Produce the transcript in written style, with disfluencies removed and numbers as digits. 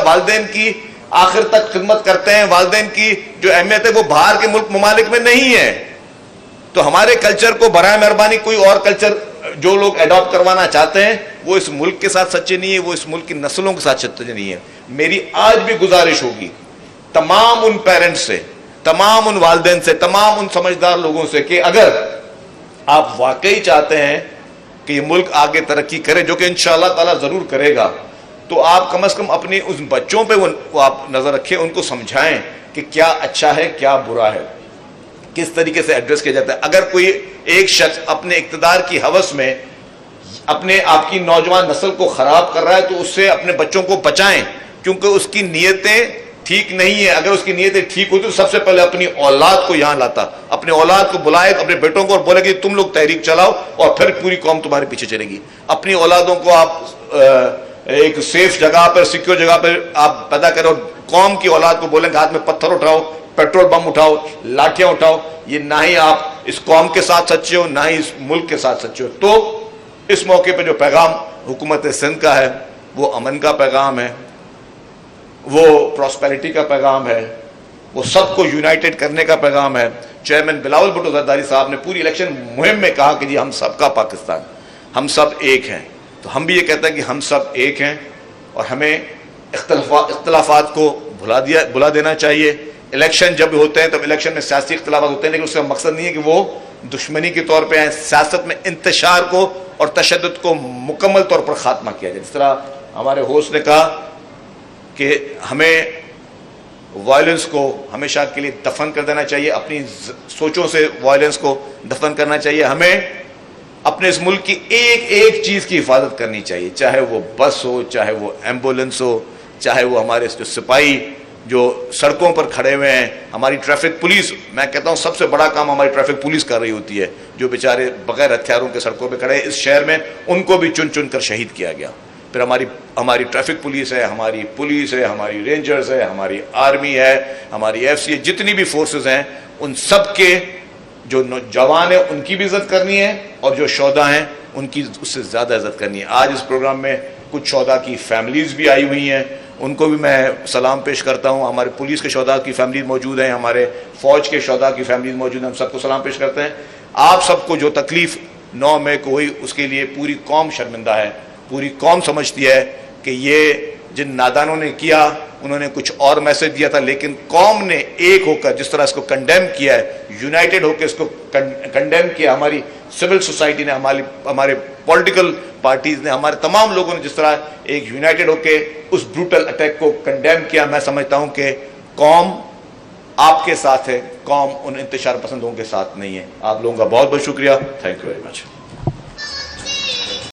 والدین کی آخر تک خدمت کرتے ہیں، والدین کی جو اہمیت ہے وہ باہر کے ملک ممالک میں نہیں ہے. تو ہمارے کلچر کو برائے مہربانی کوئی اور کلچر جو لوگ ایڈاپٹ کروانا چاہتے ہیں وہ اس ملک کے ساتھ سچے نہیں ہے، وہ اس ملک کی نسلوں کے ساتھ سچے نہیں ہے. میری آج بھی گزارش ہوگی تمام ان پیرنٹس سے، تمام ان والدین سے، تمام ان سمجھدار لوگوں سے کہ اگر آپ واقعی چاہتے ہیں کہ یہ ملک آگے ترقی کرے، جو کہ انشاءاللہ تعالیٰ ضرور کرے گا، تو آپ کم از کم اپنی اس بچوں پہ وہ آپ نظر رکھیں، ان کو سمجھائیں کہ کیا اچھا ہے کیا برا ہے، کس طریقے سے ایڈریس کیا جاتا ہے. اگر کوئی ایک شخص اپنے اقتدار کی ہوس میں اپنے آپ کی نوجوان نسل کو خراب کر رہا ہے تو اس سے اپنے بچوں کو بچائیں، کیونکہ اس کی نیتیں ٹھیک نہیں ہیں. اگر اس کی نیتیں ٹھیک ہوتی تو سب سے پہلے اپنی اولاد کو یہاں لاتا، اپنے اولاد کو بلائے، اپنے بیٹوں کو، اور بولے کہ تم لوگ تحریک چلاؤ اور پھر پوری قوم تمہارے پیچھے چلے گی. اپنی اولادوں کو آپ ایک سیف جگہ پر، سیکیور جگہ پر آپ پیدا کرو. قوم کی اولاد کو بولیں کہ ہاتھ میں پتھر اٹھاؤ، پیٹرول بم اٹھاؤ، لاٹھیاں اٹھاؤ. یہ نہ ہی آپ اس قوم کے ساتھ سچے ہو، نہ ہی اس ملک کے ساتھ سچے ہو. تو اس موقع پہ جو پیغام حکومت سندھ کا ہے وہ امن کا پیغام ہے، وہ پراسپیرٹی کا پیغام ہے، وہ سب کو یونائٹڈ کرنے کا پیغام ہے. چیئرمین بلاول بھٹو زرداری صاحب نے پوری الیکشن مہم میں کہا کہ جی ہم سب کا پاکستان، ہم سب ایک ہیں. تو ہم بھی یہ کہتے ہیں کہ ہم سب ایک ہیں اور ہمیں اختلافات کو بھلا دینا چاہیے. الیکشن جب ہوتے ہیں تب الیکشن میں سیاسی اختلافات ہوتے ہیں، لیکن اس کا مقصد نہیں ہے کہ وہ دشمنی کے طور پہ ہیں. سیاست میں انتشار کو اور تشدد کو مکمل طور پر خاتمہ کیا جائے. جس طرح ہمارے ہوسٹ نے کہا کہ ہمیں وائلنس کو ہمیشہ کے لیے دفن کر دینا چاہیے، اپنی سوچوں سے وائلنس کو دفن کرنا چاہیے. ہمیں اپنے اس ملک کی ایک ایک چیز کی حفاظت کرنی چاہیے، چاہے وہ بس ہو، چاہے وہ ایمبولینس ہو، چاہے وہ ہمارے جو سپاہی جو سڑکوں پر کھڑے ہوئے ہیں، ہماری ٹریفک پولیس. میں کہتا ہوں سب سے بڑا کام ہماری ٹریفک پولیس کر رہی ہوتی ہے، جو بیچارے بغیر ہتھیاروں کے سڑکوں پہ کھڑے ہیں. اس شہر میں ان کو بھی چن چن کر شہید کیا گیا. پھر ہماری ٹریفک پولیس ہے، ہماری پولیس ہے، ہماری رینجرز ہے، ہماری آرمی ہے، ہماری ایف سی ہے، جتنی بھی فورسز ہیں ان سب کے جو جوان ہیں ان کی بھی عزت کرنی ہے اور جو شہداء ہیں ان کی اس سے زیادہ عزت کرنی ہے. آج اس پروگرام میں کچھ شہداء کی فیملیز بھی آئی ہوئی ہیں، ان کو بھی میں سلام پیش کرتا ہوں. ہمارے پولیس کے شہداء کی فیملیز موجود ہیں، ہمارے فوج کے شہداء کی فیملیز موجود ہیں، ہم سب کو سلام پیش کرتے ہیں. آپ سب کو جو تکلیف 9 مئی کو ہوئی اس کے لیے پوری قوم شرمندہ ہے. پوری قوم سمجھتی ہے کہ یہ جن نادانوں نے کیا انہوں نے کچھ اور میسج دیا تھا، لیکن قوم نے ایک ہو کر جس طرح اس کو کنڈیم کیا ہے، یونائٹڈ ہو کے اس کو کنڈیم کیا. ہماری سول سوسائٹی نے، ہمارے پولیٹیکل پارٹیز نے، ہمارے تمام لوگوں نے جس طرح ایک یونائٹڈ ہو کے اس بروٹل اٹیک کو کنڈیم کیا. میں سمجھتا ہوں کہ قوم آپ کے ساتھ ہے، قوم ان انتشار پسندوں کے ساتھ نہیں ہے. آپ لوگوں کا بہت بہت شکریہ. Thank you very much.